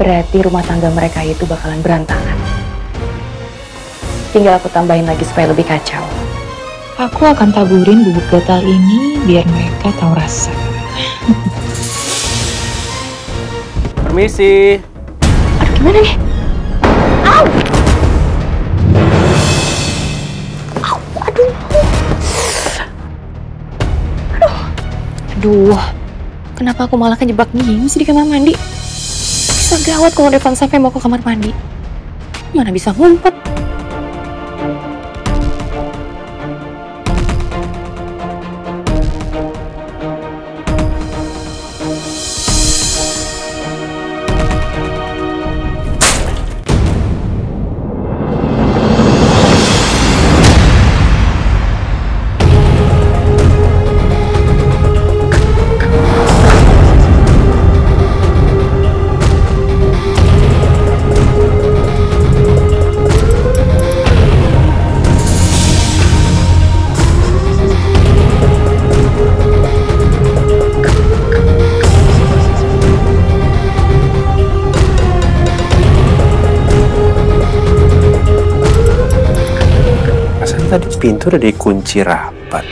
Berarti rumah tangga mereka itu bakalan berantakan. Tinggal aku tambahin lagi supaya lebih kacau. Aku akan taburin bubuk gatal ini biar mereka tahu rasa. Permisi. Aduh, gimana nih? Au! Au, aduh. Aduh. Kenapa aku malah kejebak gini sih di kamar mandi? Bisa gawat kalau Devan sampai mau ke kamar mandi. Mana bisa ngumpet? Tadi pintu udah dikunci rapat.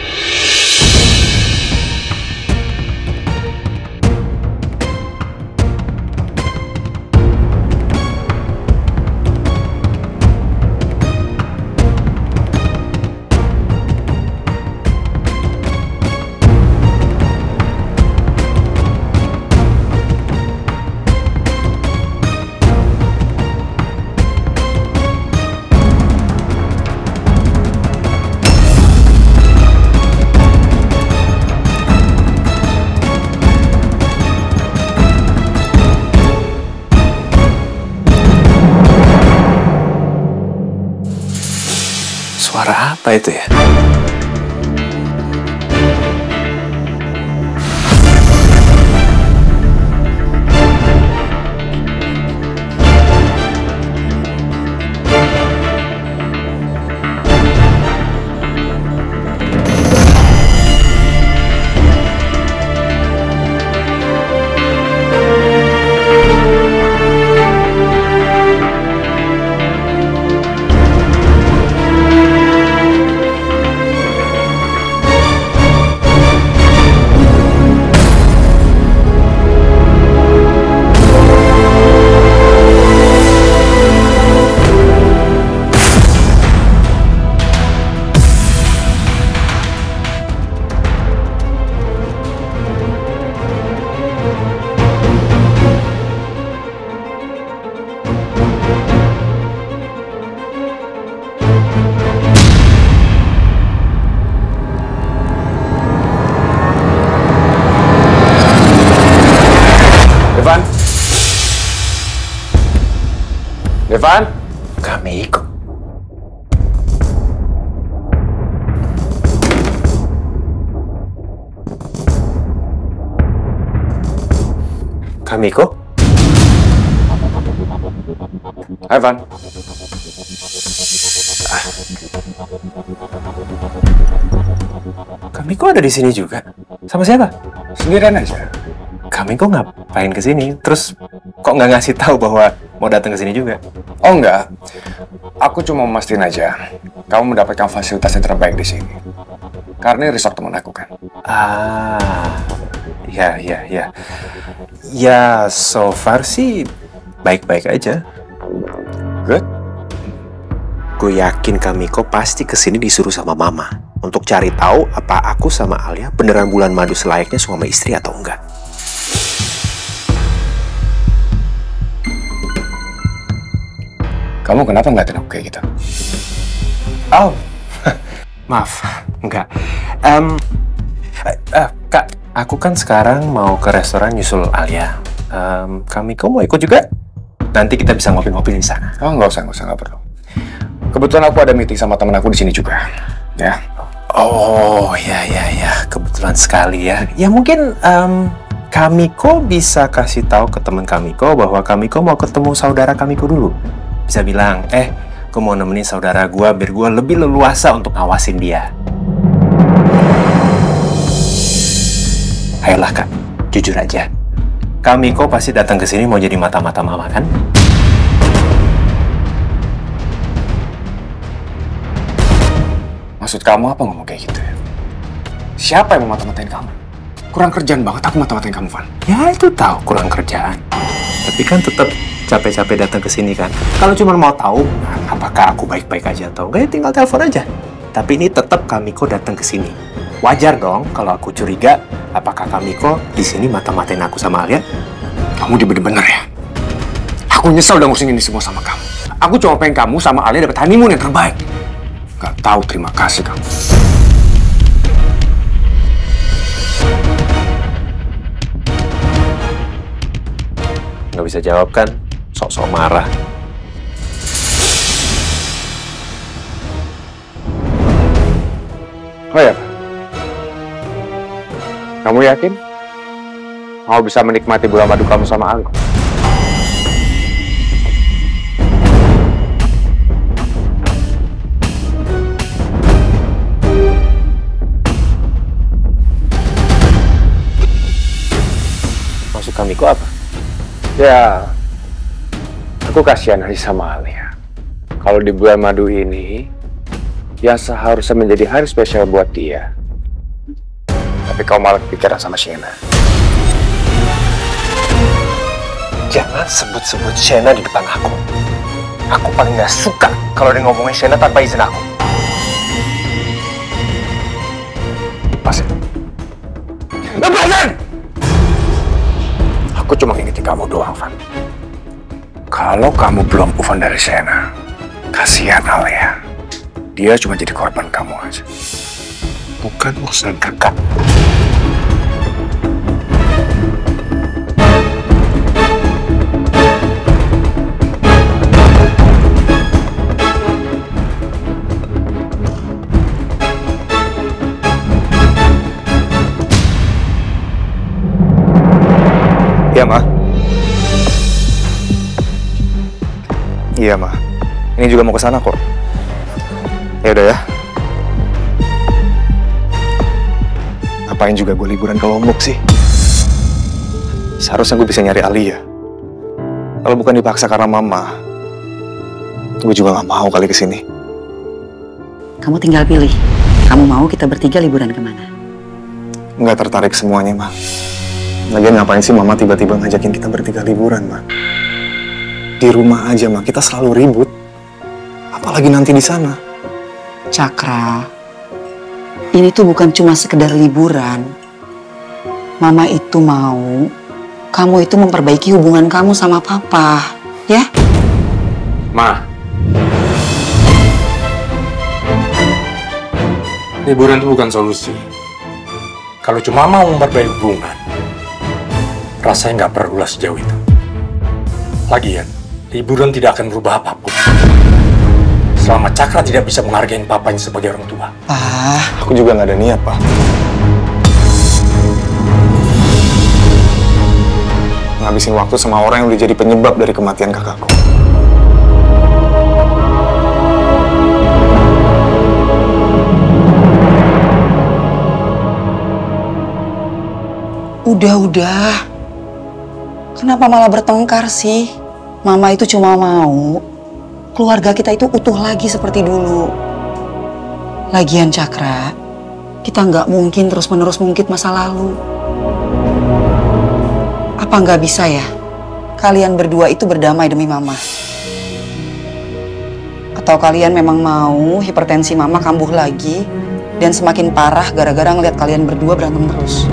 Suara apa itu ya? Devan? Kamiko. Kamiko? Hai, Van. Kamiko ada di sini juga? Sama siapa? Sendirian aja. Kamiko ngapain ke sini? Terus kok nggak ngasih tahu bahwa mau datang ke sini juga? Oh enggak, aku cuma memastikan aja kamu mendapatkan fasilitas yang terbaik di sini. Karena ini resort teman aku kan. Ya. Ya, so far sih baik-baik aja. Good. Gue yakin Kamiko pasti kesini disuruh sama Mama untuk cari tahu apa aku sama Alia beneran bulan madu selayaknya suami istri atau enggak. Kamu kenapa ngeliatin aku kayak gitu? Oh, maaf, enggak. Kak, aku kan sekarang mau ke restoran nyusul Alia. Kamiko mau ikut juga? Nanti kita bisa ngopi-ngopi di sana. Oh, nggak usah, nggak perlu. Kebetulan aku ada meeting sama temen aku di sini juga, ya. Oh, ya, kebetulan sekali ya. Ya mungkin Kamiko bisa kasih tahu ke teman Kamiko bahwa Kamiko mau ketemu saudara Kamiko dulu. Bisa bilang, gue mau nemenin saudara gue biar gue lebih leluasa untuk ngawasin dia. Ayolah Kak, jujur aja. Kamiko pasti datang ke sini mau jadi mata-mata mama kan? Maksud kamu apa ngomong kayak gitu ya? Siapa yang mau mata-matain kamu? Kurang kerjaan banget aku mata-matain kamu, Van. Ya itu tahu kurang kerjaan. Tapi kan tetap capek-capek datang ke sini kan. Kalau cuma mau tahu apakah aku baik-baik aja atau enggak, ya tinggal telepon aja. Tapi ini tetap Kamiko datang ke sini. Wajar dong kalau aku curiga apakah Kamiko di sini mata-matain aku sama Alia. Kamu bener-bener ya? Aku nyesel udah ngurusin ini semua sama kamu. Aku cuma pengen kamu sama Alia dapat honeymoon yang terbaik. Gak tahu terima kasih kamu. Nggak bisa jawab kan? Sok-sok marah. Oh ya, kamu yakin mau bisa menikmati bulan madu kamu sama aku? Maksud Kamiko apa? Ya, aku kasihan aja sama Alia. Kalau di bulan madu ini, yang seharusnya menjadi hari spesial buat dia, tapi kau malah kepikiran sama Shena. Jangan sebut-sebut Shena di depan aku. Aku paling nggak suka kalau dia ngomongin Shena tanpa izin aku. Lepasin. Lepasin! Aku cuma ingetin kamu doang, Van. Kalau kamu belum move on dari Shena, kasihan Alia. Dia cuma jadi korban kamu aja. Bukan urusan kakak. Iya, Ma. Iya, Ma. Ini juga mau ke sana kok. Ya udah ya. Ngapain juga gue liburan ke Lombok sih? Seharusnya gue bisa nyari Alia. Kalau bukan dipaksa karena Mama, gue juga gak mau kali kesini. Kamu tinggal pilih. Kamu mau kita bertiga liburan kemana? Nggak tertarik semuanya, Ma. Lagian ngapain sih Mama tiba-tiba ngajakin kita bertiga liburan, Ma? Di rumah aja, Ma. Kita selalu ribut. Apalagi nanti di sana. Cakra, ini tuh bukan cuma sekedar liburan. Mama itu mau kamu itu memperbaiki hubungan kamu sama Papa, ya? Ma, liburan itu bukan solusi. Kalau cuma mau memperbaiki hubungan, rasanya nggak perlulah sejauh itu. Lagian, liburan tidak akan merubah apapun. Selama Cakra tidak bisa menghargai papanya sebagai orang tua. Aku juga nggak ada niat, Pak. Ngabisin waktu sama orang yang udah jadi penyebab dari kematian kakakku. Udah. Kenapa malah bertengkar sih? Mama itu cuma mau keluarga kita itu utuh lagi seperti dulu. Lagian Cakra, kita nggak mungkin terus-menerus ngungkit masa lalu. Apa nggak bisa ya? Kalian berdua itu berdamai demi Mama. Atau kalian memang mau hipertensi Mama kambuh lagi dan semakin parah gara-gara ngeliat kalian berdua berantem terus?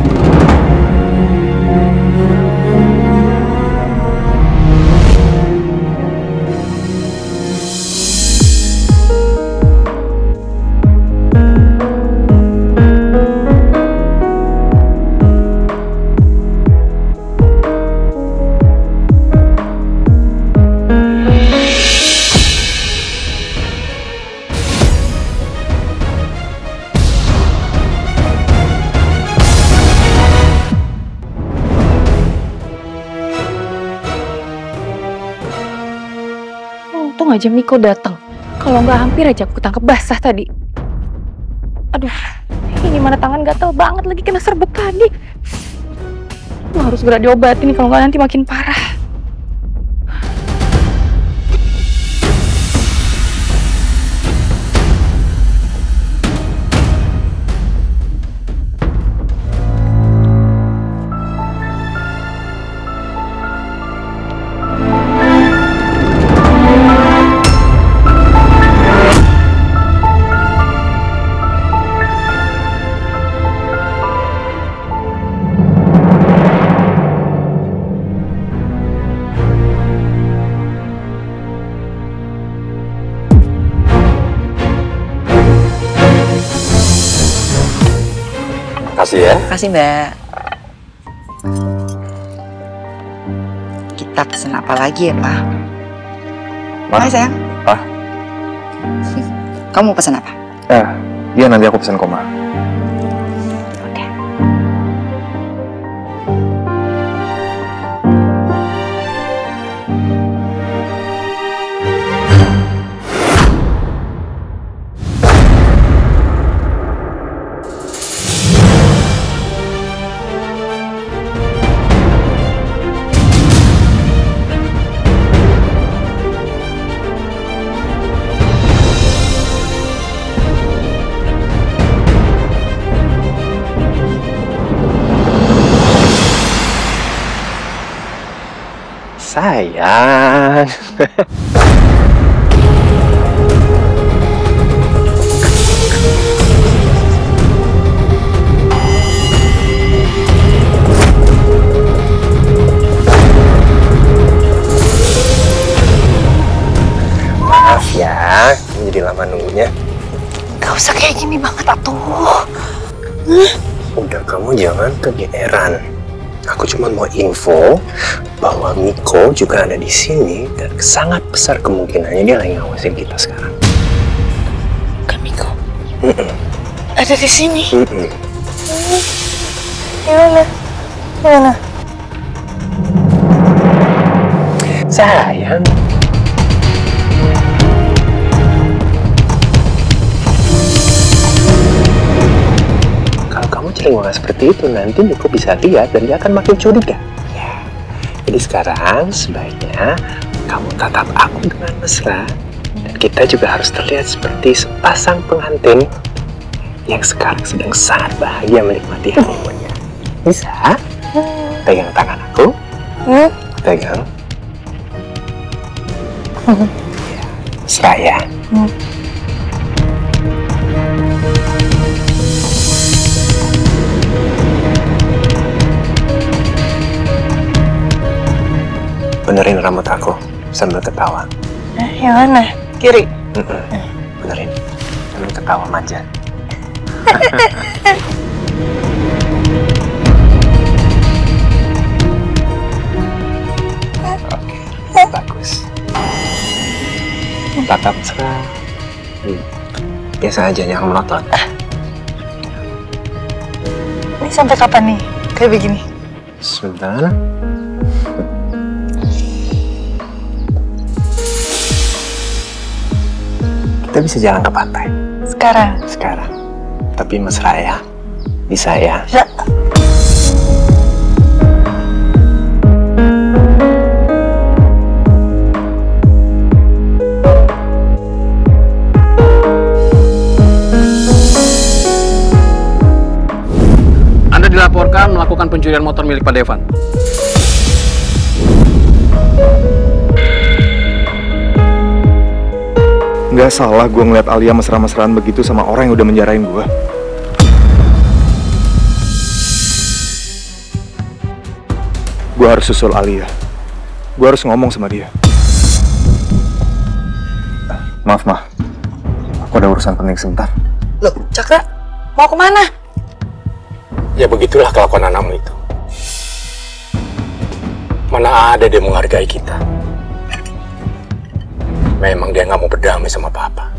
Untung aja Miko datang. Kalau nggak hampir aja aku tangkap basah tadi. Aduh, ini mana tangan gatel banget lagi kena serbuk tadi. Lo harus segera diobatin kalau nggak nanti makin parah. Makasih ya. Makasih, Mbak. Kita pesen apa lagi ya, Pak? Hai, sayang. Pak. Kamu mau pesen apa? Iya nanti aku pesen koma. Udah. Sayang. Maaf ya, jadi lama nunggunya. Gak usah kayak gini banget atuh. Udah, kamu jangan kegeeran. Aku cuma mau info bahwa Miko juga ada di sini dan sangat besar kemungkinannya dia lagi ngawasin kita sekarang. Kan Miko ada di sini. Gimana? Sayang. Kalau kamu cengeng seperti itu, nanti Miko bisa lihat dan dia akan makin curiga. Ya. Jadi sekarang sebaiknya kamu tatap aku dengan mesra. Dan kita juga harus terlihat seperti sepasang pengantin yang sekarang sedang sangat bahagia menikmati honeymoonnya. Bisa? Pegang tangan aku. Pegang. Ya, mesra ya. Benerin rambut aku sambil ketawa. Yang mana? Kiri. Benerin sambil ketawa manja. Oke, bagus. Tatap mesra. Biasa aja, jangan melotot. Ini sampai kapan nih kayak begini? Sebentar. Kita bisa jalan ke pantai. Sekarang. Tapi mesra ya. Bisa ya? Ya. Anda dilaporkan melakukan pencurian motor milik Pak Devan. Nggak salah gue ngeliat Alia mesra-mesraan begitu sama orang yang udah menjarain gue. Gue harus susul Alia. Gue harus ngomong sama dia. Maaf, Ma. Aku ada urusan penting sebentar. Loh, Cakra, mau kemana? Ya begitulah kelakuan anakmu itu. Mana ada dia menghargai kita. Memang dia nggak mau berdamai sama Papa.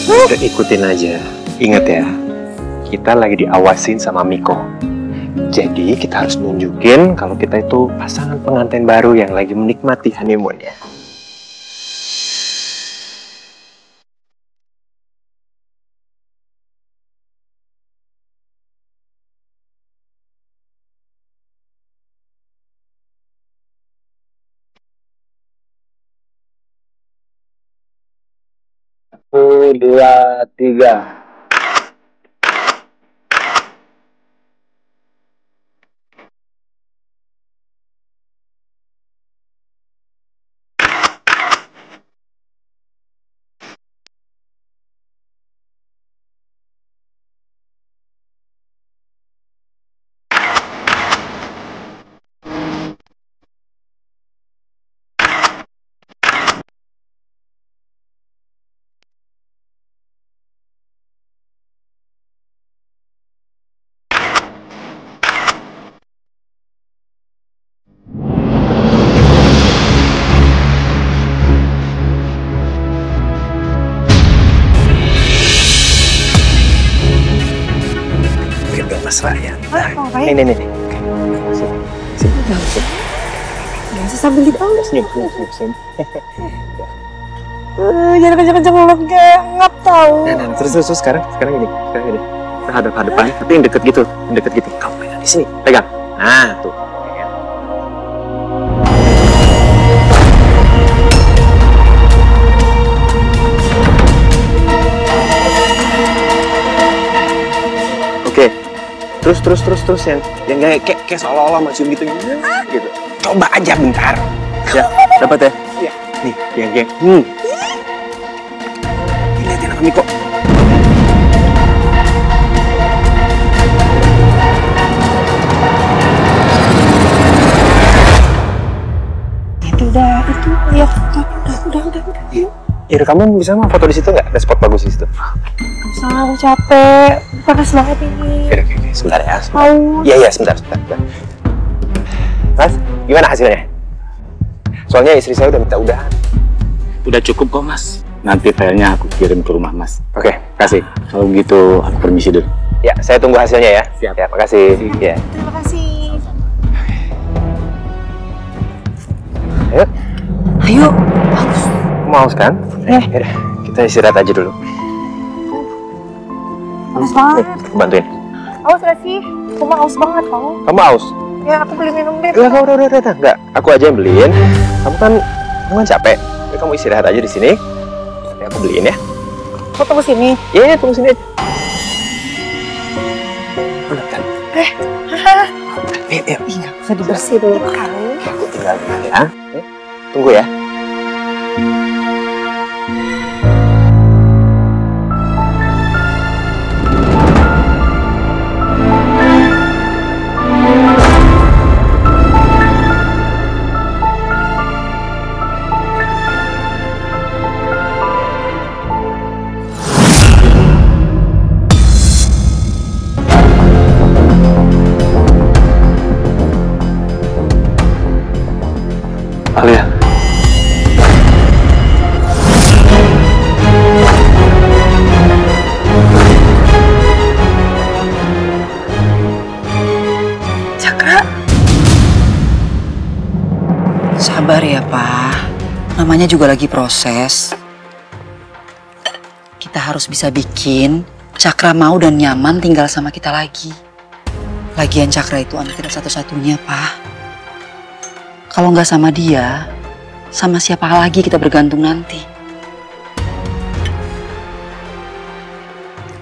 Udah ikutin aja. Ingat ya, kita lagi diawasin sama Miko. Jadi kita harus nunjukin kalau kita itu pasangan pengantin baru yang lagi menikmati honeymoonnya. 2, 3. Mas Ryan. Nih. Sini. Sambil gitu. Senyum. Jangan kenceng-kenceng lo ngap tau. Nah, terus sekarang gini. Kita hadap-hadapan, tapi yang deket gitu. Kamu pegang di sini, pegang. Nah, tuh. Oke. Terus yang kayak seolah-olah mau cium gitu. Coba aja bentar. Ya, dapat ya? Iya. Nih, geng. Lihatin aku Miko. Udah, itu lihat. Udah. Ira, kamu bisa mau foto di situ nggak? Ada spot bagus di situ. Usah, aku capek. Panas banget ini. Oke, sebentar ya. Mau. Iya, sebentar. Mas, gimana hasilnya? Soalnya istri saya udah minta udahan. Udah cukup kok, Mas. Nanti filenya aku kirim ke rumah, Mas. Oke, kasih. Kalau gitu, aku permisi dulu. Ya, saya tunggu hasilnya ya. Siap. Ya, makasih. Ya. Terima kasih. Ayo. Mau kan? Ya. Yaudah, kita istirahat aja dulu. Panas banget. Aku bantuin. Haus gak sih? Aku mah haus banget tau. Kamu haus? Ya, aku beli minum deh. Udah. Enggak, aku aja yang beliin. Kamu kan capek. Jadi kamu istirahat aja di sini. Nanti aku beliin ya. Kau tunggu sini. Iya, tunggu sini aja. Udah kan? Yuk. Nggak usah dibersih dulu kan. Aku tinggal dulu ya. Tunggu ya. Alia. Cakra. Sabar ya, Pak. Namanya juga lagi proses. Kita harus bisa bikin Cakra mau dan nyaman tinggal sama kita lagi. Lagian Cakra itu anak kita satu-satunya, Pak. Kalau nggak sama dia, sama siapa lagi kita bergantung nanti?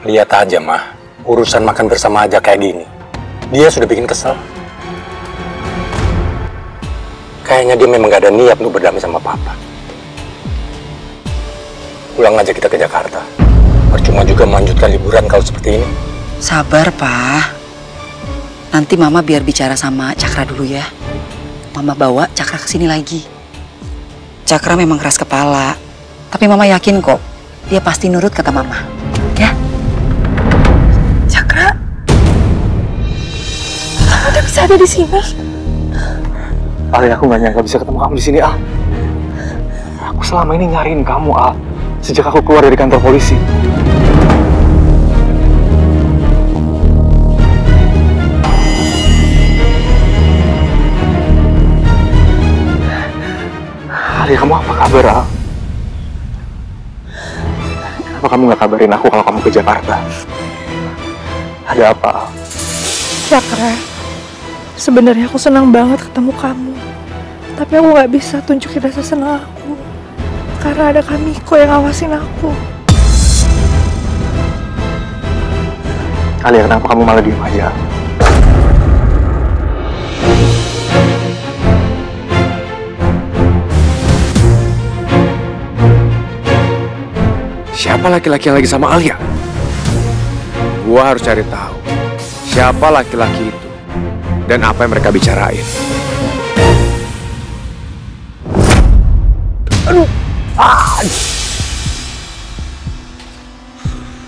Lihat aja, Mah. Urusan makan bersama aja kayak gini. Dia sudah bikin kesel. Kayaknya dia memang gak ada niat untuk berdamai sama Papa. Pulang aja kita ke Jakarta. Percuma juga melanjutkan liburan kalau seperti ini. Sabar, Pak. Nanti Mama biar bicara sama Cakra dulu ya. Mama bawa Cakra ke sini lagi. Cakra memang keras kepala, tapi Mama yakin kok dia pasti nurut kata Mama. Ya? Cakra. Kamu udah bisa ada di sini. Al, aku gak nyangka bisa ketemu kamu di sini, Al. Aku selama ini nyariin kamu, Al. Sejak aku keluar dari kantor polisi. Alia, kamu apa kabar, Al? Kenapa kamu gak kabarin aku kalau kamu ke Jakarta? Ada apa, Al? Cakra, sebenarnya aku senang banget ketemu kamu. Tapi aku gak bisa tunjukin rasa senang aku. Karena ada Kamiko yang ngawasin aku. Alia, kenapa kamu malah diem aja? Siapa laki-laki yang lagi sama Alia? Gua harus cari tahu siapa laki-laki itu dan apa yang mereka bicarain. Aduh.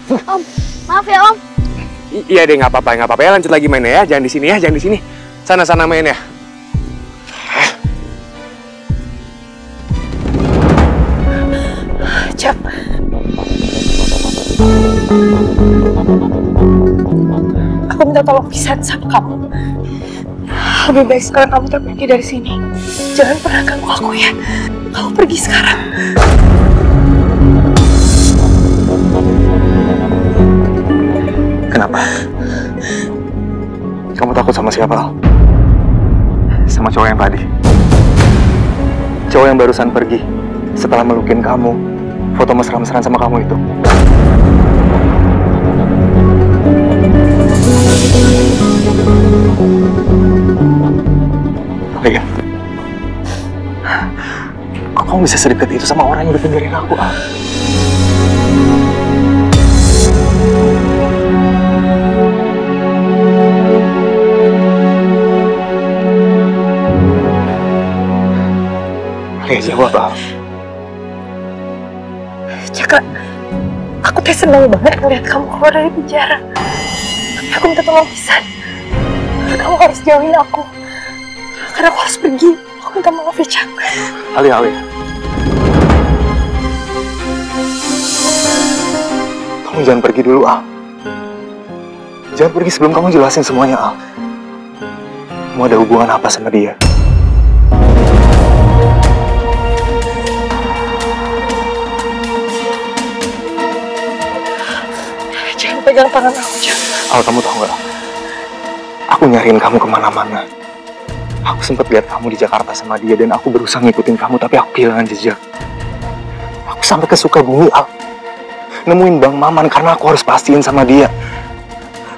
Om, maaf ya Om. Iya deh, nggak apa-apa ya. Lanjut lagi mainnya ya. Jangan di sini ya, jangan di sini. Sana-sana main ya. Cak. Aku minta tolong pisahin sama kamu. Lebih baik sekarang kamu pergi dari sini. Jangan pernah ganggu aku ya. Kamu pergi sekarang. Kenapa? Kamu takut sama siapa? Sama cowok yang tadi. Cowok yang barusan pergi setelah melukin kamu, foto mesra-mesraan sama kamu itu. Alia, kok kamu bisa sedekat itu sama orang yang udah tinggalin aku, Al? Alia, jawab, Al. Cakra, aku tuh senang banget ngeliat kamu keluar dari penjara. Tapi aku minta tolong pisan. Kamu harus jauhin aku. Karena aku harus pergi. Aku minta maaf ya, Cak. Alia. Kamu jangan pergi dulu, Al. Jangan pergi sebelum kamu jelasin semuanya, Al. Kamu ada hubungan apa sama dia? Jangan pegang tangan aku, Cak. Al, kamu tahu nggak? Aku nyariin kamu kemana-mana. Aku sempat lihat kamu di Jakarta sama dia dan aku berusaha ngikutin kamu, tapi aku kehilangan jejak. Aku sampai ke Sukabumi, Al. Nemuin Bang Maman karena aku harus pastiin sama dia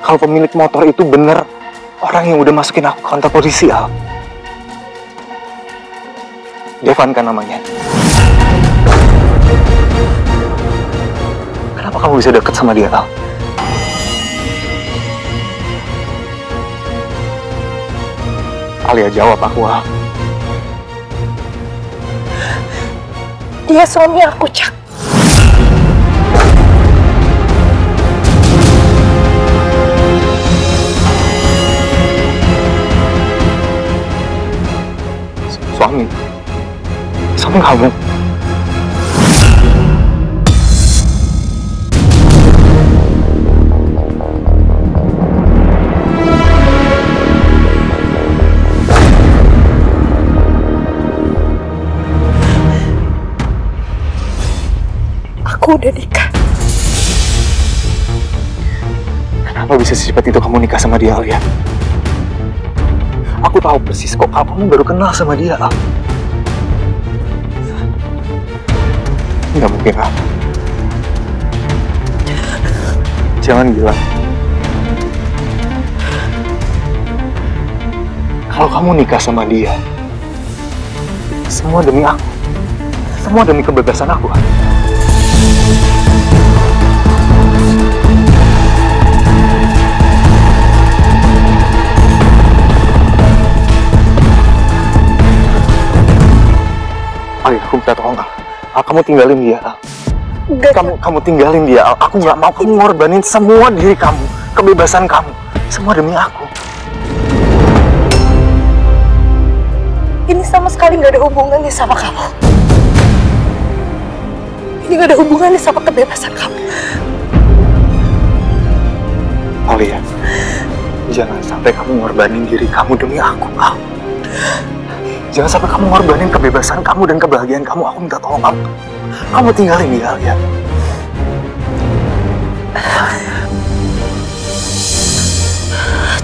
kalau pemilik motor itu bener orang yang udah masukin aku ke kantor polisi, Al. Devan kan namanya. Kenapa kamu bisa deket sama dia, Al? Alia, jawab aku, Al. Dia suami aku, Cak. Suami kamu? Aku udah nikah. Kenapa bisa secepat itu kamu nikah sama dia, Alia? Aku tahu persis kok kamu baru kenal sama dia, Al. Nggak mungkin, Al. Jangan gila. Kalau kamu nikah sama dia, semua demi aku. Semua demi kebebasan aku, Al. Ayo, aku minta tolong, Al. Kamu tinggalin dia, Al. Kamu tinggalin dia, Al. Aku nggak mau kamu ngorbanin semua diri kamu, kebebasan kamu, semua demi aku. Ini sama sekali nggak ada hubungannya sama kamu. Ini nggak ada hubungannya sama kebebasan kamu. Alia, jangan sampai kamu ngorbanin diri kamu demi aku, Al. Jangan sampai kamu ngorbanin kebebasan kamu dan kebahagiaan kamu. Aku minta tolong, Al. Kamu tinggalin dia, Alia.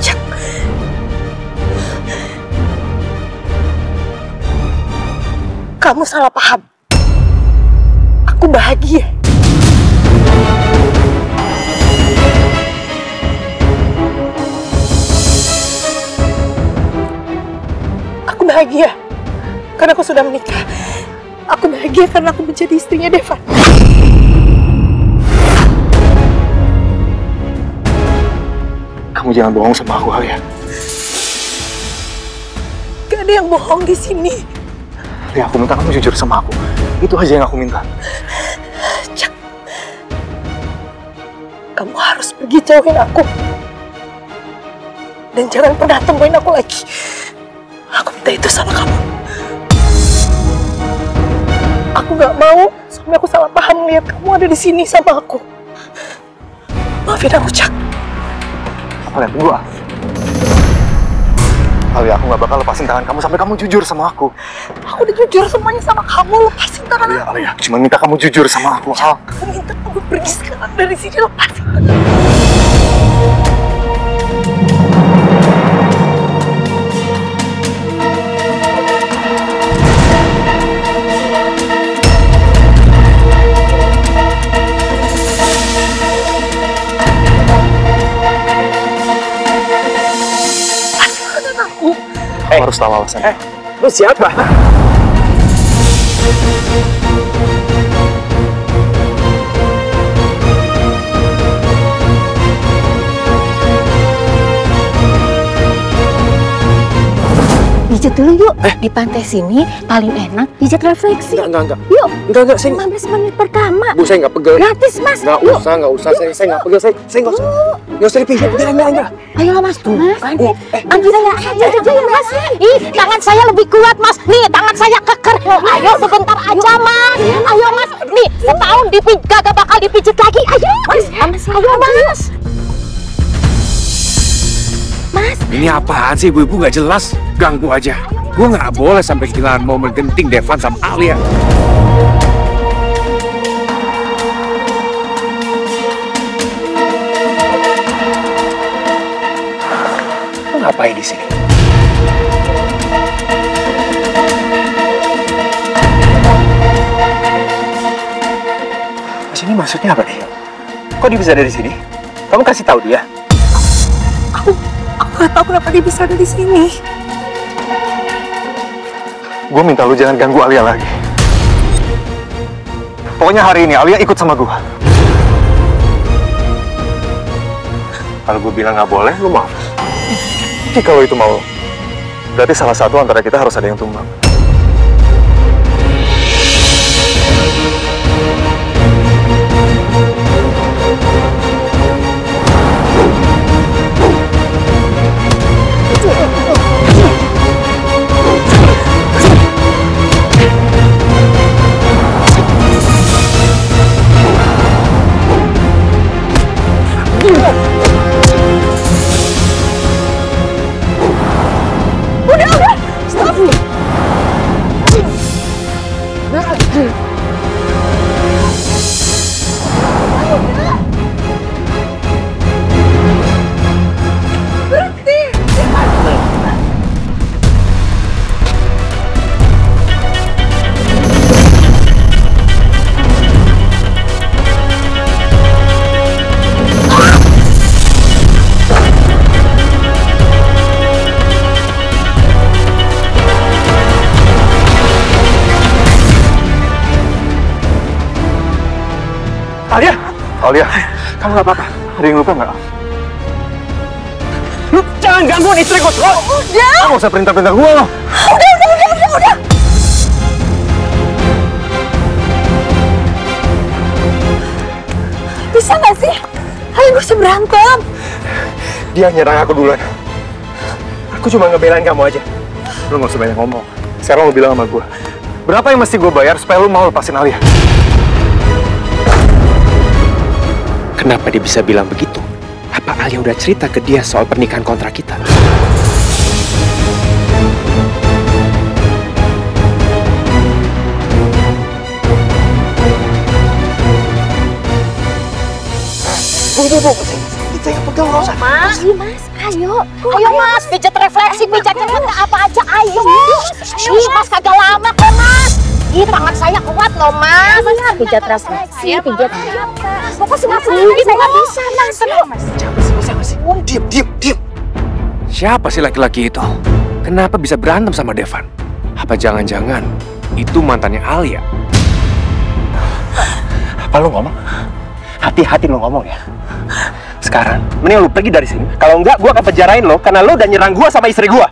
Cak. Kamu salah paham. Aku bahagia. bahagia karena aku sudah menikah. Aku bahagia karena aku menjadi istrinya Devan. Kamu jangan bohong sama aku, Alia. Gak ada yang bohong di sini. Alia, aku minta kamu jujur sama aku. Itu aja yang aku minta. Cak, kamu harus pergi jauhin aku. Dan jangan pernah temuin aku lagi. Aku minta itu sama kamu. Aku gak mau sampai aku salah paham lihat kamu ada di sini sama aku. Maafin aku, Cak. Alia, tunggu. Alia, aku gak bakal lepasin tangan kamu sampai kamu jujur sama aku. Aku udah jujur semuanya sama kamu. Lepasin tangan aku. Alia, aku cuma minta kamu jujur sama aku, Al. Aku minta kamu pergi sekarang dari sini. Lepasin tangan. Aku harus tahu alasannya. Lu siapa? Pijat dulu yuk, di pantai sini paling enak pijat refleksi. Enggak. Yuk. Enggak, saya 15 menit pertama. Bu, saya nggak pegel. Gratis, Mas. Nggak usah. Saya nggak pegel. Saya nggak usah. Nggak usah dipijat. Enggak. Ayo Mas, tuh kan. Ambil saya aja ya, Mas. Ih, tangan saya lebih kuat, Mas. Nih, tangan saya keker. Ayo sebentar aja, Mas. Ayo, Mas. Nih, setahun gak bakal dipijat lagi. Ayo, Mas. Ayo, Mas. Mas. Ini apaan sih ibu-ibu nggak jelas? Ganggu aja. Gue nggak boleh sampai kehilangan momen genting Devan sama Alia. Lu ngapain di sini? Mas, ini maksudnya apa nih? Kok dia bisa ada di sini? Kamu kasih tahu dia. Aku gak tahu kenapa dia bisa ada di sini. Gue minta lu jangan ganggu Alia lagi. Pokoknya hari ini Alia ikut sama gue. Kalau gue bilang nggak boleh, lu mau? Oke, kalau itu mau, berarti salah satu antara kita harus ada yang tumbang. Udah, stop. Berhenti. Alia, kamu nggak apa-apa? Ada yang luka nggak? Lu jangan gangguin istri gue terus. Udah. Kamu nggak usah perintah-perintah gue loh. Udah. Bisa nggak sih? Kalian gak usah berantem. Dia nyerang aku duluan. Aku cuma ngebelain kamu aja. Lu nggak usah banyak ngomong. Sekarang lu bilang sama gue, berapa yang mesti gue bayar supaya lu mau lepasin Alia? Kenapa dia bisa bilang begitu? Apa Alia udah cerita ke dia soal pernikahan kontrak kita? Bu, kita yang pegang nggak usah. Mas, ayo Mas, pijat refleksi, pijat cepet apa aja, ayo. Ih, Mas kagak lama kok, Mas. Ih, tangan saya kuat loh, Mas. Pijat refleksi, pijat. Pokoknya sih saya nggak bisa, Mas. Siapa sih? Diam. Siapa sih laki-laki itu? Kenapa bisa berantem sama Devan? Apa jangan-jangan itu mantannya Alia? Apa lu ngomong? Hati-hati lo ngomong ya. Sekarang, mending lu pergi dari sini. Kalau enggak, gua akan penjarain lo karena lo udah nyerang gua sama istri gua.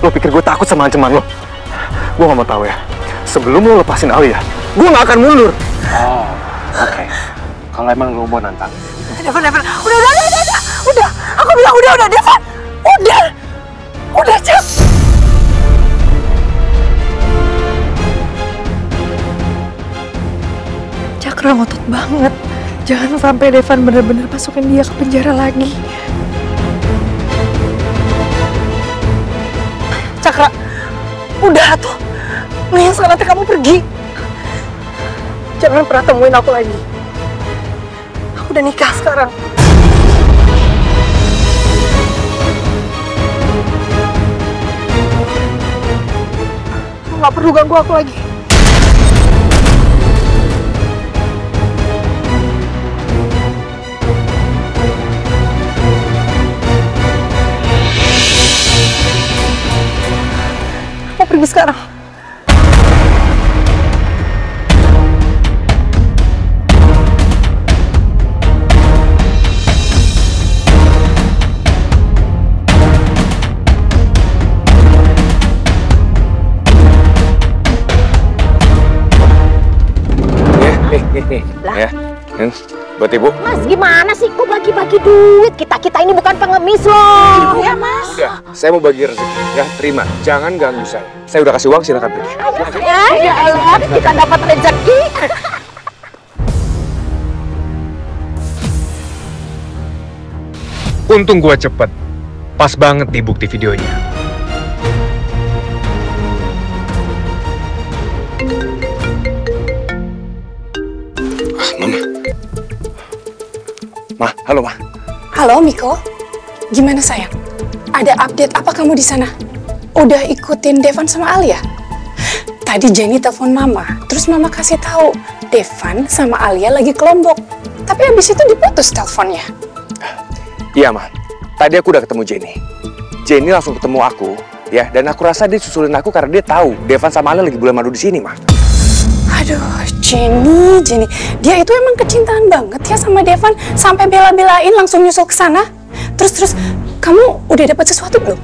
Lo pikir gue takut sama ancaman lo? Gue gak mau tahu ya. Sebelum lo lepasin Alia, gue gak akan mundur. Oh, oke. Kalau emang lo mau nantang. Devan, udah. Aku bilang udah, Devan. Udah, Cak. Cakra ngotot banget. Jangan sampai Devan bener-bener masukin dia ke penjara lagi. Cakra, udah tuh. Mendingan sekarang kamu pergi. Jangan pernah temuin aku lagi. Aku udah nikah sekarang. Kamu gak perlu ganggu aku lagi. Mau pergi sekarang. Ya, buat ibu. Mas, gimana sih? Kok bagi-bagi duit? Kita ini bukan pengemis loh. Ya, Mas. Udah, saya mau bagi rezeki. Ya, terima. Jangan ganggu saya. Saya udah kasih uang, silakan pergi. Ya Allah, kita dapat rezeki. Untung gua cepet. Pas banget di bukti videonya. Ma, halo Ma. Halo Miko, gimana sayang? Ada update apa kamu di sana? Udah ikutin Devan sama Alia? Tadi Jenny telepon Mama, terus Mama kasih tahu Devan sama Alia lagi ke Lombok. Tapi habis itu diputus teleponnya. Iya Ma, tadi aku udah ketemu Jenny. Jenny langsung ketemu aku, ya, dan aku rasa dia susulin aku karena dia tahu Devan sama Alia lagi bulan madu di sini, Ma. Aduh, Jenny, dia itu emang kecintaan banget ya sama Devan sampai bela-belain langsung nyusul ke sana. Terus kamu udah dapat sesuatu belum?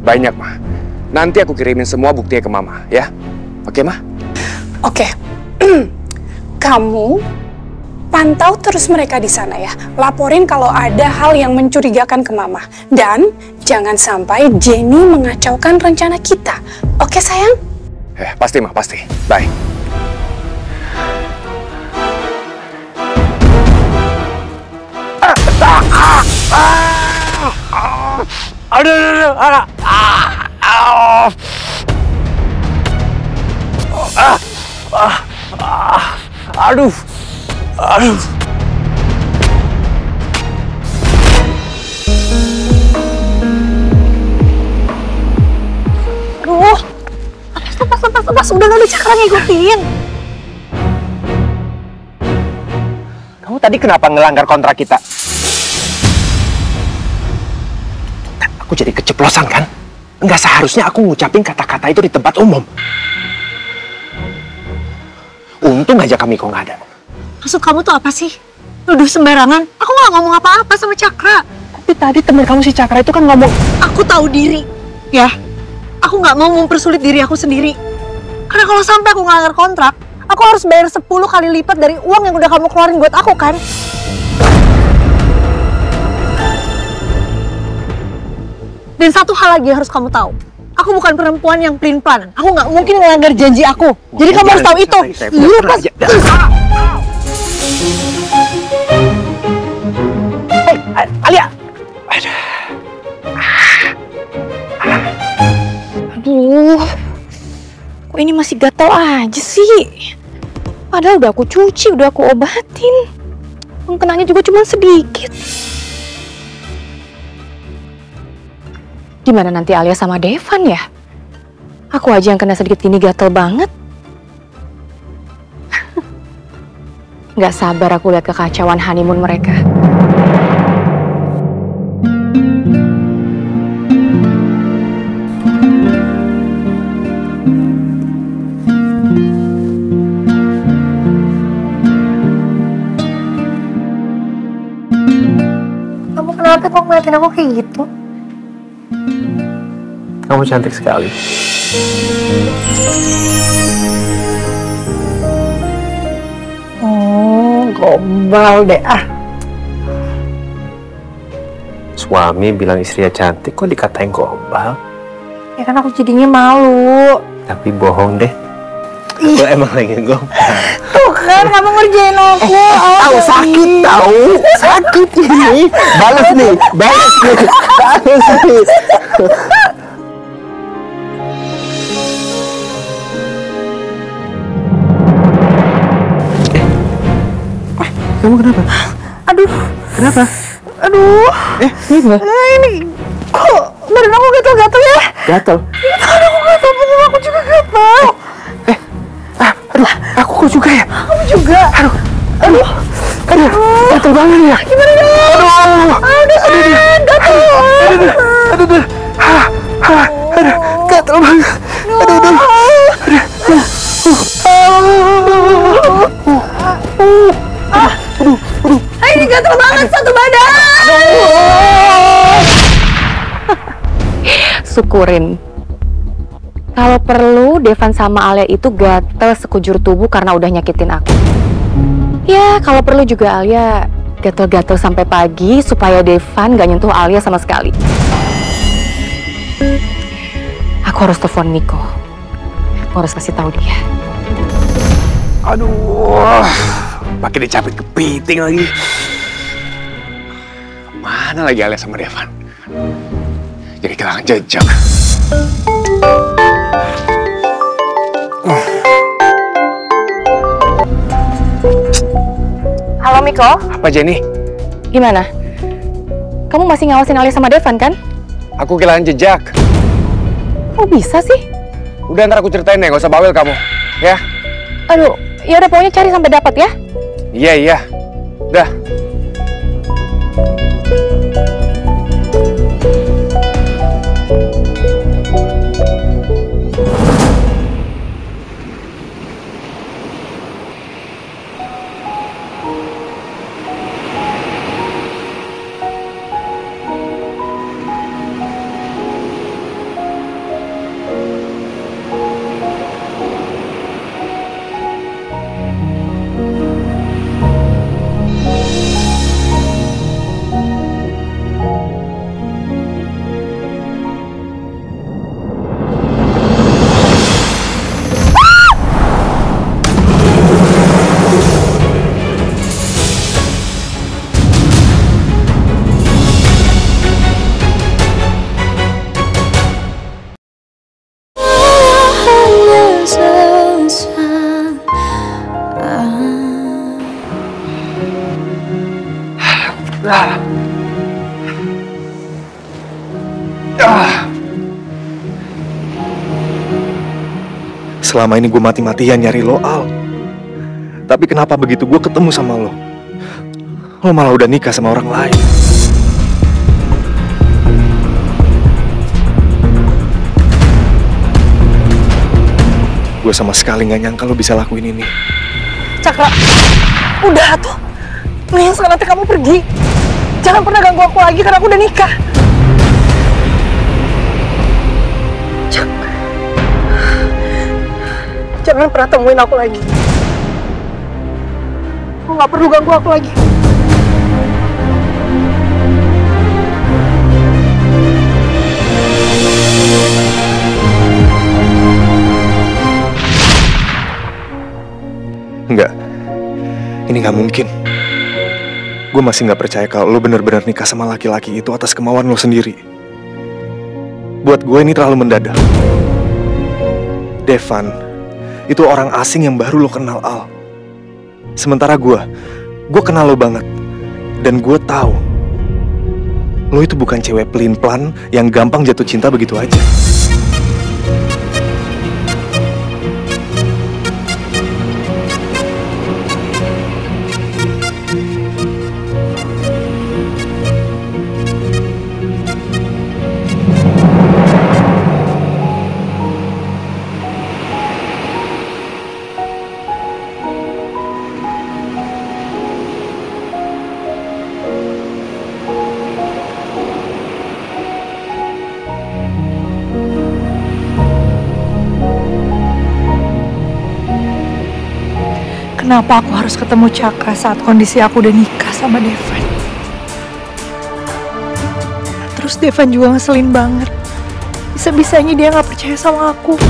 Banyak, Ma. Nanti aku kirimin semua buktinya ke Mama, ya. Oke, Ma? Oke. Kamu pantau terus mereka di sana ya. Laporin kalau ada hal yang mencurigakan ke Mama. Dan jangan sampai Jenny mengacaukan rencana kita. Oke, sayang? Pasti, Ma, pasti. Bye. Aduh. Lepas, udah gak ada Cakra ngikutin. Kamu tadi kenapa ngelanggar kontrak kita? Aku jadi keceplosan kan? Nggak seharusnya aku ngucapin kata-kata itu di tempat umum. Untung aja kami kok nggak ada. Maksud kamu tuh apa sih? Nuduh sembarangan. Aku nggak ngomong apa-apa sama Cakra. Tapi tadi teman kamu si Cakra itu kan ngomong. Aku tahu diri, ya. Aku nggak mau mempersulit diri aku sendiri. Karena kalau sampai aku ngelanggar kontrak, aku harus bayar 10 kali lipat dari uang yang udah kamu keluarin buat aku kan? Dan satu hal lagi yang harus kamu tahu. Aku bukan perempuan yang pelin-pelan. Aku nggak mungkin melanggar janji aku. Jadi kamu harus tahu itu. Iya, Pas. Alia. Aduh. Kok ini masih gatal aja sih? Padahal udah aku cuci, udah aku obatin. Kenanya juga cuma sedikit. Gimana nanti Alia sama Devan ya? Aku aja yang kena sedikit gini gatel banget. Nggak sabar aku lihat kekacauan honeymoon mereka. Kamu kenapa kok ngeliatin aku kayak gitu? Kamu cantik sekali. Gombal deh ah. Suami bilang istrinya cantik, kok dikatain gombal? Ya kan aku jadinya malu. Tapi bohong deh. Aku emang lagi gombal. Tuh kan kamu ngerjain aku. Tahu sakit tahu. Sakit ini. Balas nih. Balas nih. Kamu kenapa? Aduh. Kenapa? Aduh. Ini Ini kok badan aku gatel-gatel ya? gatel. Tangan aku gatel, punggung aku juga gatel. Aduh, aku kok juga ya? Kamu juga? Aduh, gatel banget ya. Gimana dong? Gatel. Gatel banget. Ini gatel banget satu badan. Syukurin. Kalau perlu, Devan sama Alia itu gatel sekujur tubuh karena udah nyakitin aku. Ya, kalau perlu juga Alia gatel-gatel sampai pagi supaya Devan gak nyentuh Alia sama sekali. Aku harus telepon Niko. Aku harus kasih tahu dia. Aduh, pakai dicapit kepiting lagi. Mana lagi Alia sama Devan? Jadi kehilangan jejak. Halo Miko. Apa Jenny? Gimana? Kamu masih ngawasin Alia sama Devan kan? Aku kehilangan jejak. Kok bisa sih? Udah ntar aku ceritain deh, gak usah bawel kamu. Ya? Aduh, ya udah pokoknya cari sampai dapat ya. Iya. Udah. Selama ini gue mati-matian nyari lo, Al. Tapi kenapa begitu gue ketemu sama lo, lo malah udah nikah sama orang lain? Gue sama sekali gak nyangka lo bisa lakuin ini. Cakra, udah tuh. Mending sekarang nanti kamu pergi. Jangan pernah ganggu aku lagi karena aku udah nikah. Jangan pernah temuin aku lagi. Aku gak perlu ganggu aku lagi. Enggak, ini gak mungkin. Gue masih gak percaya kalau lo bener-bener nikah sama laki-laki itu atas kemauan lo sendiri. Buat gue ini terlalu mendadak. Devan itu orang asing yang baru lo kenal, Al. Sementara gue kenal lo banget. Dan gue tahu lo itu bukan cewek pelin-pelan yang gampang jatuh cinta begitu aja. Kenapa aku harus ketemu Cakra saat kondisi aku udah nikah sama Devan? Terus Devan juga ngeselin banget. Bisa-bisanya dia gak percaya sama aku.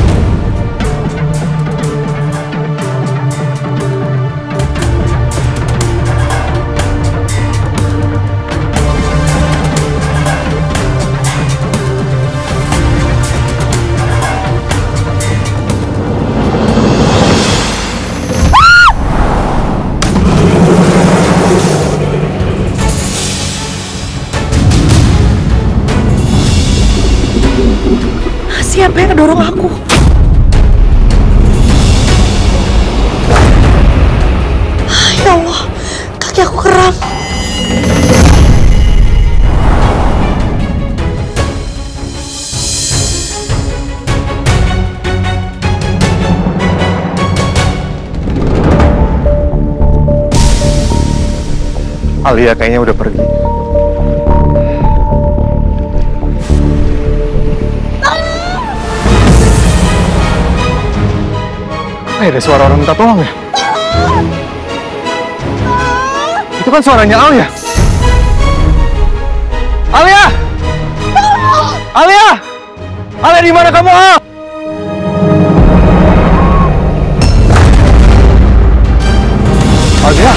Siapa yang ngedorong aku? Ya Allah, kaki aku kram. Alia kayaknya udah pergi. Ada suara orang minta tolong ya? Itu kan suaranya Alia. Alia! Alia! Alia, di mana kamu, Al? Alia?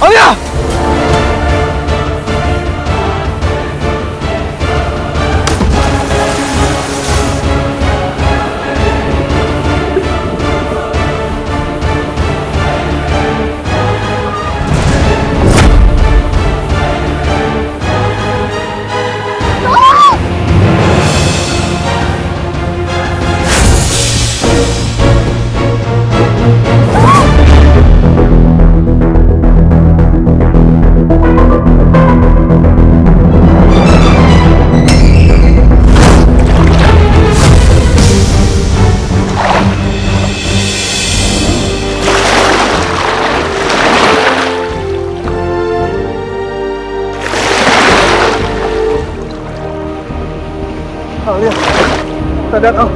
Alia! Alia, sadar, Al.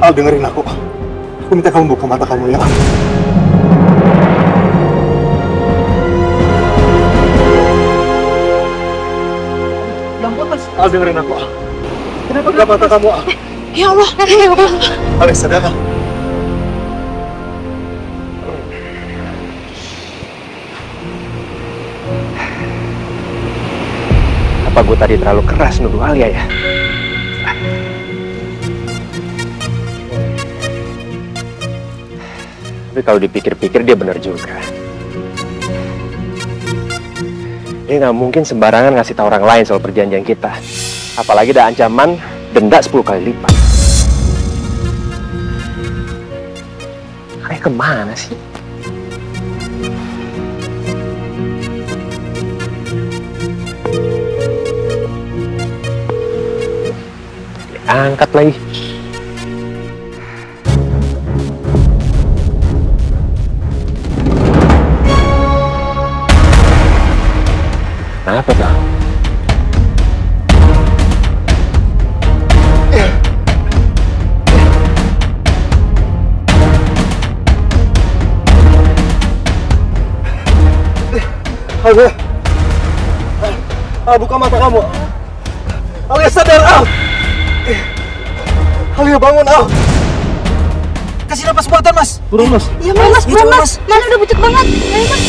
Al, dengerin aku. Aku minta kamu buka mata kamu ya. Al, dengerin aku. Kenapa buka mata kamu, Al? Ya Allah, ya Allah. Al, sadar, Al. Apa gue tadi terlalu keras nuduh Alia ya? Tapi kalau dipikir-pikir dia benar juga. Dia nggak mungkin sembarangan ngasih tahu orang lain soal perjanjian kita. Apalagi ada ancaman denda 10 kali lipat. Kayak kemana sih? Angkat lagi. Apa tuh? Alia, Al, buka mata kamu. Alia, sadar, Al. Alia, bangun, Al. Kasih napas buatan, Mas. Burung, Mas. Iya, Mas, buruan, Mas. Mana udah bucet banget. Ayo, Mas.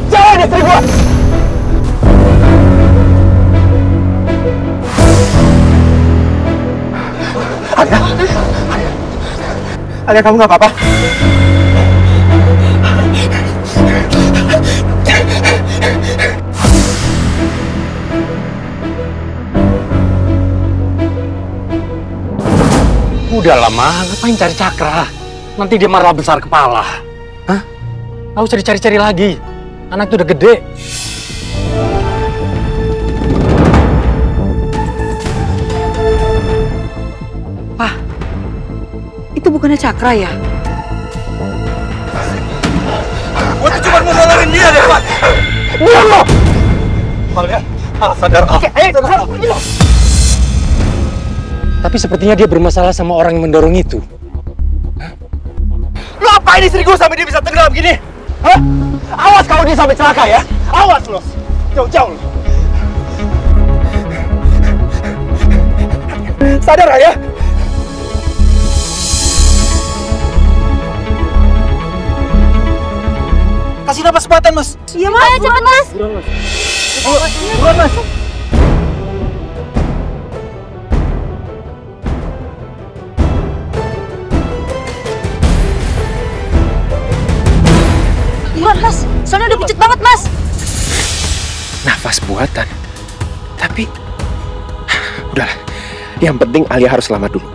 Jangan istri gua! Alia, kamu nggak apa-apa? Udah lama, ngapain cari Cakra? Nanti dia marah besar kepala. Hah? Nggak usah dicari-cari lagi. Anak itu udah gede. Pak, itu bukannya Cakra ya? Gue tuh cuma mau nolongin dia deh, Pak. Diam lo! Alia, sadar. Tapi sepertinya dia bermasalah sama orang yang mendorong itu. Lo apain istri gue sampai dia bisa tenggelam gini? Hah? Awas kalau dia sampai celaka ya. Awas lo. Jauh-jauh lo. Sadar ya? Kasih napas buatan, Mas. Iya, Mas. Ayo, cepet, Mas. Buruan, Mas. Buruan, Mas. Buruan, Mas. Soalnya udah pucet banget, Mas. Nafas buatan. Tapi udahlah. Yang penting Alia harus selamat dulu.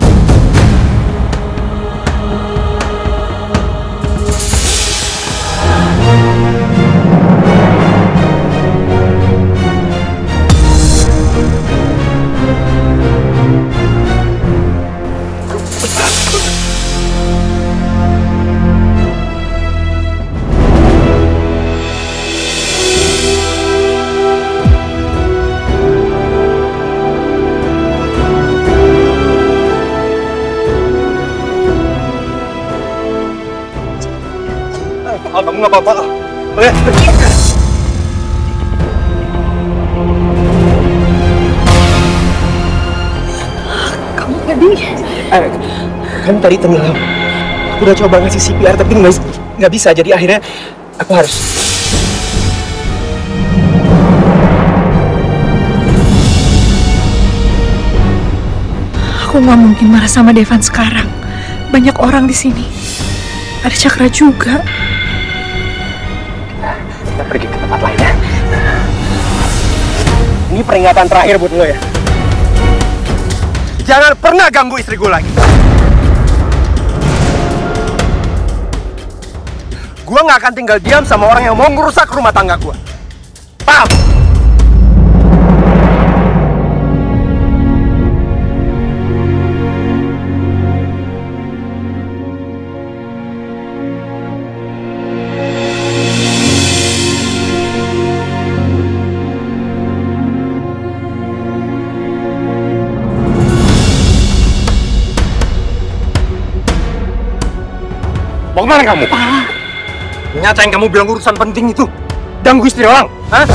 Kamu nggak apa-apa. Oke. Kamu tadi tenggelam. Aku udah coba ngasih CPR tapi nggak bisa. Jadi akhirnya aku harus. Aku nggak mungkin marah sama Devan sekarang. Banyak orang di sini. Ada Cakra juga. Kita pergi ke tempat lain ya. Ini peringatan terakhir buat lo ya. Jangan pernah ganggu istri gue lagi. Gue nggak akan tinggal diam sama orang yang mau ngerusak rumah tangga gue. Paham? Mau kemana kamu? Nyatain kamu bilang urusan penting itu. Ganggu istri orang, hah?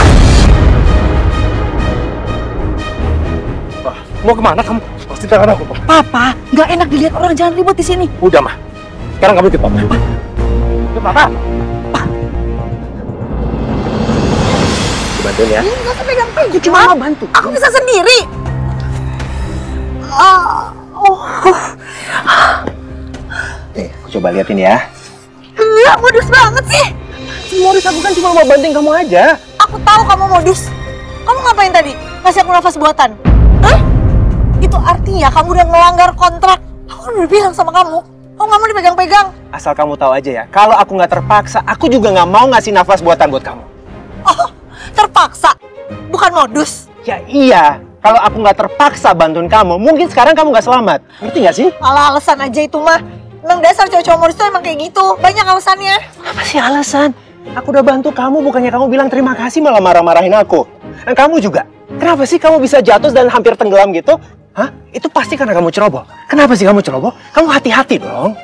Mau kemana kamu? Pasti tangan aku, Pak. Papa, nggak enak dilihat orang, jangan ribut di sini. Udah, Mah. Sekarang kamu ikut Papa. Ikut Papa. Bantuin ya. Nggak usah pegang-pegang. Aku cuma mau bantu. Aku bisa sendiri. Aku coba liatin ya. Enggak, modus banget sih. Modus aku kan cuma mau bantuin kamu aja. Aku tahu kamu modus. Kamu ngapain tadi? Ngasih aku nafas buatan. Hah? Itu artinya kamu udah ngelanggar kontrak. Aku udah bilang sama kamu. Kamu nggak mau dipegang-pegang. Asal kamu tahu aja ya, kalau aku nggak terpaksa, aku juga nggak mau ngasih nafas buatan buat kamu. Oh, terpaksa? Bukan modus? Ya iya, kalau aku nggak terpaksa bantuin kamu, mungkin sekarang kamu nggak selamat. Ngerti nggak sih? Alah, alasan aja itu mah. Emang dasar cowok-cowok modus tuh emang kayak gitu. Banyak alasannya. Apa sih alasan? Aku udah bantu kamu, bukannya kamu bilang terima kasih malah marah-marahin aku. Dan kamu juga. Kenapa sih kamu bisa jatuh dan hampir tenggelam gitu? Hah? Itu pasti karena kamu ceroboh. Kenapa sih kamu ceroboh? Kamu hati-hati dong.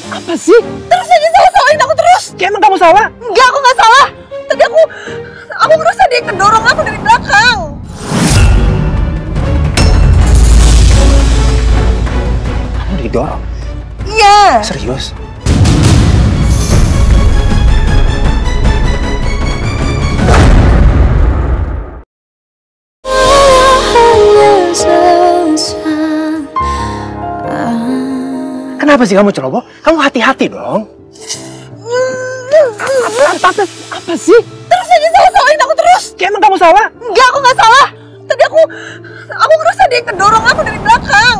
Apa sih? Terus aja salah-salahin aku terus. Ya, emang kamu salah? Enggak, aku nggak salah. Tadi aku ngerasa dia ngedorong aku dari belakang. Kamu didorong? Iya. Serius? Kenapa sih kamu ceroboh? Kamu hati-hati dong. Apa sih? Terus aja salah-salahin aku terus. Emang kamu salah? Enggak, aku nggak salah. Tadi aku ngerasa dia yang ngedorong aku dari belakang.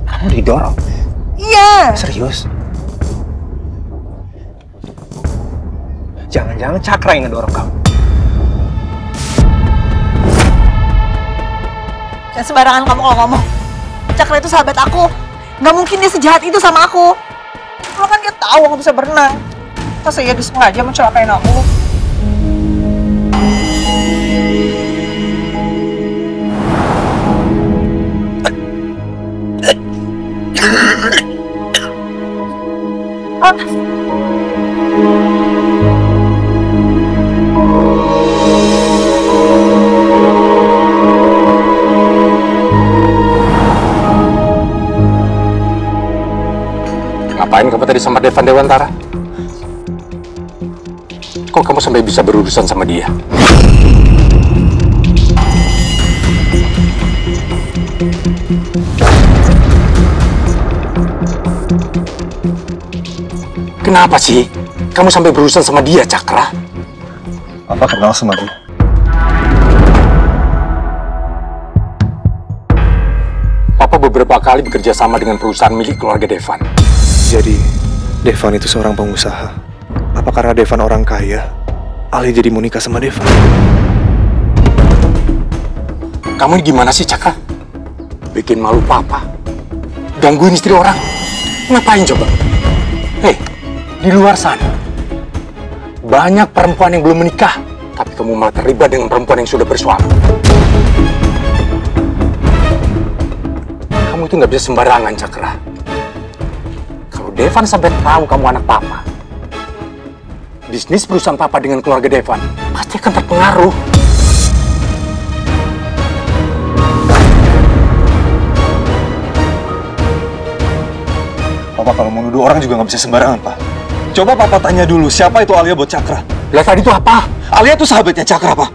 Kamu didorong? Iya. Serius? Jangan-jangan Cakra yang ngedorong kamu. Jangan sembarangan kamu kalau ngomong. Cakra itu sahabat aku. Nggak mungkin dia sejahat itu sama aku. Kalau kan dia tahu aku bisa berenang. Masa iya disengaja mencelakain aku? Ngapain kamu tadi sama Devan Dewantara? Kok kamu sampai bisa berurusan sama dia? Kenapa sih kamu sampai berurusan sama dia, Cakra? Papa kenal sama dia. Papa beberapa kali bekerja sama dengan perusahaan milik keluarga Devan. Jadi, Devan itu seorang pengusaha. Apa karena Devan orang kaya, Alia jadi mau nikah sama Devan? Kamu ini gimana sih, Cakra? Bikin malu Papa. Gangguin istri orang. Ngapain coba? Hei, di luar sana banyak perempuan yang belum menikah, tapi kamu malah terlibat dengan perempuan yang sudah bersuami. Kamu itu nggak bisa sembarangan, Cakra. Kalau Devan sampai tahu kamu anak Papa, bisnis perusahaan Papa dengan keluarga Devan pasti akan terpengaruh. Papa kalau mau nuduh orang juga nggak bisa sembarangan, Pak. Coba Papa tanya dulu, siapa itu Alia buat Cakra? Lah tadi itu apa? Alia itu sahabatnya Cakra, Pak.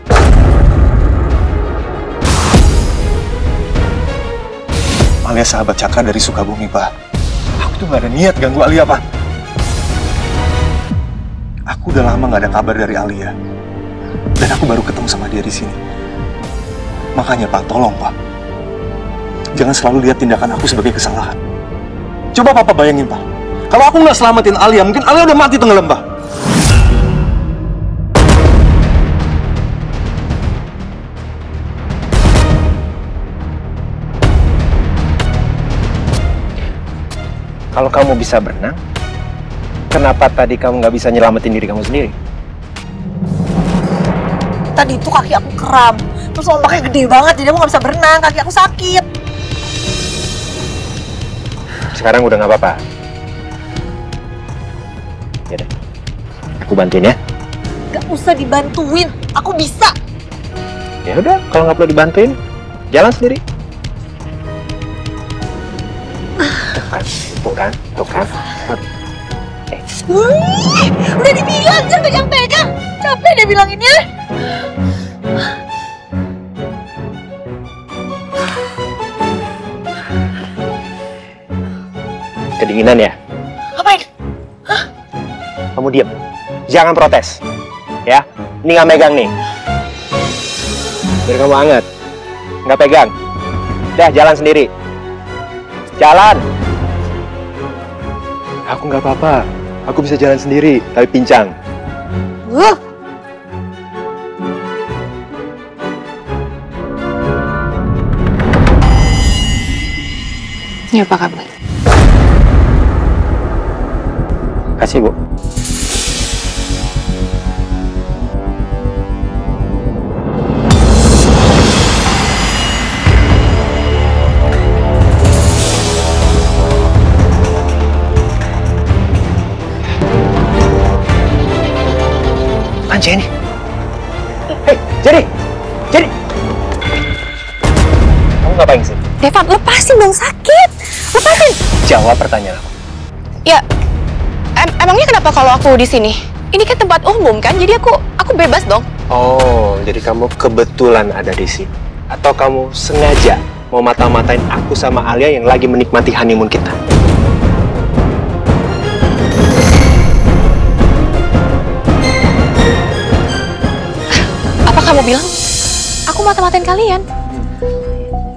Alia sahabat Cakra dari Sukabumi, Pak. Aku tuh nggak ada niat ganggu Alia, Pak. Aku udah lama nggak ada kabar dari Alia. Dan aku baru ketemu sama dia di sini. Makanya, Pak, tolong, Pak. Jangan selalu lihat tindakan aku sebagai kesalahan. Coba Papa bayangin, Pak. Kalau aku nggak selamatin Alia, mungkin Alia udah mati tenggelam, Pak. Kalau kamu bisa berenang, kenapa tadi kamu nggak bisa nyelamatin diri kamu sendiri? Tadi itu kaki aku kram. Terus ombaknya gede banget, jadi aku nggak bisa berenang. Kaki aku sakit. Sekarang udah nggak apa-apa. Yaudah, aku bantuin ya. Gak usah dibantuin, aku bisa. Ya udah, kalau nggak perlu dibantuin, jalan sendiri. Tuh kan. Udah dibilang jangan pegang-pegang. Capek dia bilanginnya. Kedinginan ya? Ngapain? Hah? Kamu diam. Jangan protes. Ya, ini nggak megang nih. Biar kamu hangat. Nggak pegang. Dah, jalan sendiri. Jalan. Aku nggak apa-apa. Aku bisa jalan sendiri, tapi pincang. Ini apa kabar? Kasih, Bu. Jenny. Hei, Jenny! Jenny! Kamu ngapain sih? Devan, lepasin dong, sakit! Lepasin! Jawab pertanyaan aku. Ya, emangnya kenapa kalau aku di sini? Ini kan tempat umum kan, jadi aku bebas dong. Oh, jadi kamu kebetulan ada di sini? Atau kamu sengaja mau mata-matain aku sama Alia yang lagi menikmati honeymoon kita. Apa kamu bilang aku mata-matain kalian?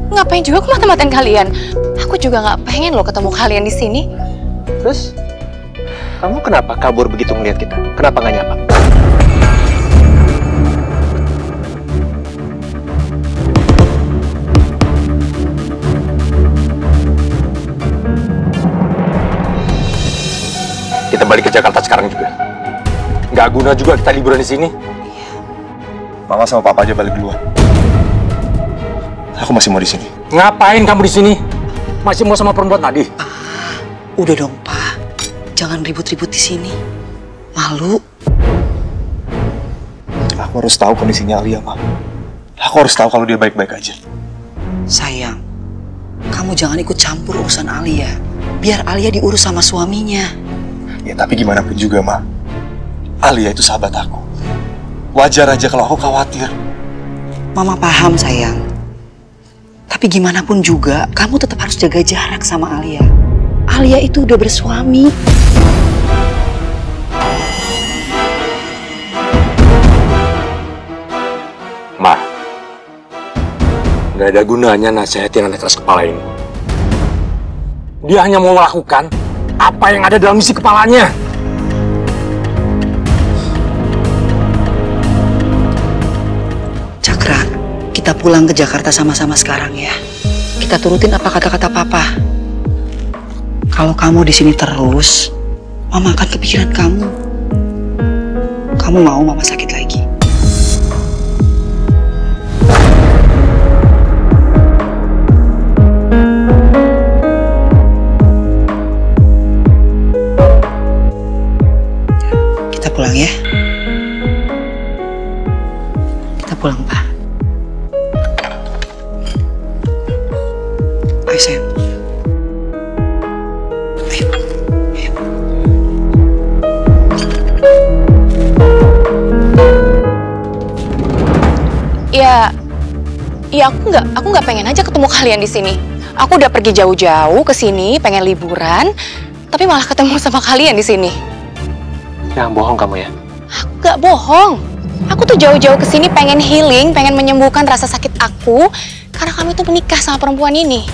Ngapain juga aku mata-matain kalian? Aku juga nggak pengen loh ketemu kalian di sini. Terus, kamu kenapa kabur begitu ngeliat kita? Kenapa nggak nyapa? Kita balik ke Jakarta sekarang juga. Nggak guna juga kita liburan di sini. Mama sama Papa aja balik duluan. Aku masih mau di sini. Ngapain kamu di sini? Masih mau sama perempuan tadi? Udah dong, Pak. Jangan ribut-ribut di sini. Malu. Aku harus tahu kondisinya Alia, Ma. Aku harus tahu kalau dia baik-baik aja. Sayang, kamu jangan ikut campur urusan Alia. Biar Alia diurus sama suaminya. Ya tapi gimana pun juga, Ma. Alia itu sahabat aku. Wajar aja kalau aku khawatir. Mama paham, sayang. Tapi gimana pun juga, kamu tetap harus jaga jarak sama Alia. Alia itu udah bersuami. Ma, nggak ada gunanya nasihatin anak keras kepala ini. Dia hanya mau melakukan apa yang ada dalam isi kepalanya. Cakra, kita pulang ke Jakarta sama-sama sekarang ya. Kita turutin apa kata-kata Papa. Kalau kamu di sini terus, Mama akan kepikiran kamu. Kamu mau Mama sakit lagi? Kita pulang ya. Kita pulang, Pak. Ayo, sayang. Ya aku nggak pengen aja ketemu kalian di sini. Aku udah pergi jauh-jauh ke sini, pengen liburan, tapi malah ketemu sama kalian di sini. Jangan bohong kamu ya. Aku nggak bohong. Aku tuh jauh-jauh ke sini pengen healing, pengen menyembuhkan rasa sakit aku karena kamu tuh menikah sama perempuan ini.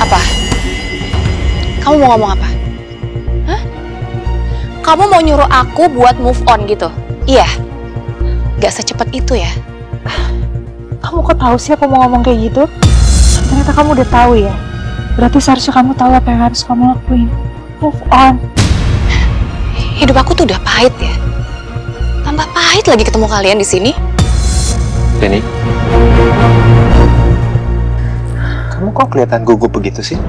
Apa? Kamu mau ngomong apa? Hah? Kamu mau nyuruh aku buat move on gitu? Iya? Gak secepat itu ya? Kamu kok tahu sih aku mau ngomong kayak gitu? Ternyata kamu udah tahu ya. Berarti seharusnya kamu tahu apa yang harus kamu lakuin. Move on. Hidup aku tuh udah pahit ya. Tambah pahit lagi ketemu kalian di sini. Denny, kamu kok kelihatan gugup begitu sih?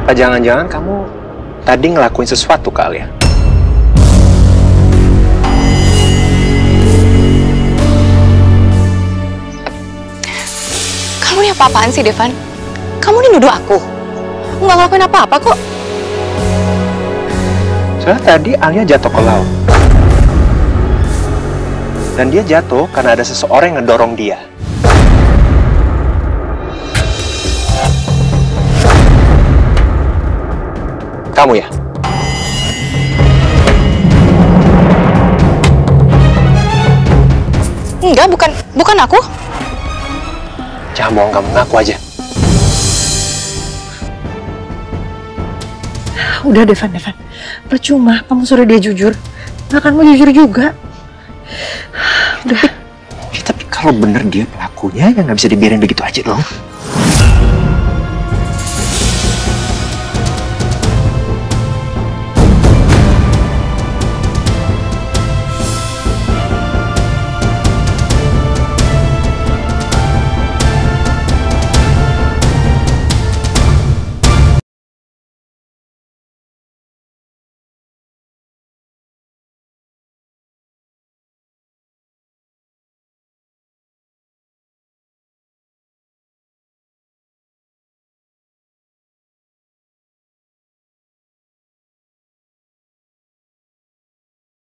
Apa jangan-jangan kamu tadi ngelakuin sesuatu ke Alia? Kamu ini apa-apaan sih, Devan? Kamu ini nuduh aku? Aku nggak ngelakuin apa-apa kok. Soalnya tadi Alia jatuh ke laut. Dan dia jatuh karena ada seseorang yang ngedorong dia. Kamu ya? Enggak, bukan aku. Jangan bohong, kamu ngaku aja. Udah, Devan. Percuma, kamu suruh dia jujur. Nggak akan mau jujur juga. Udah. Tapi kalau bener dia pelakunya, ya nggak bisa dibiarin begitu aja dong.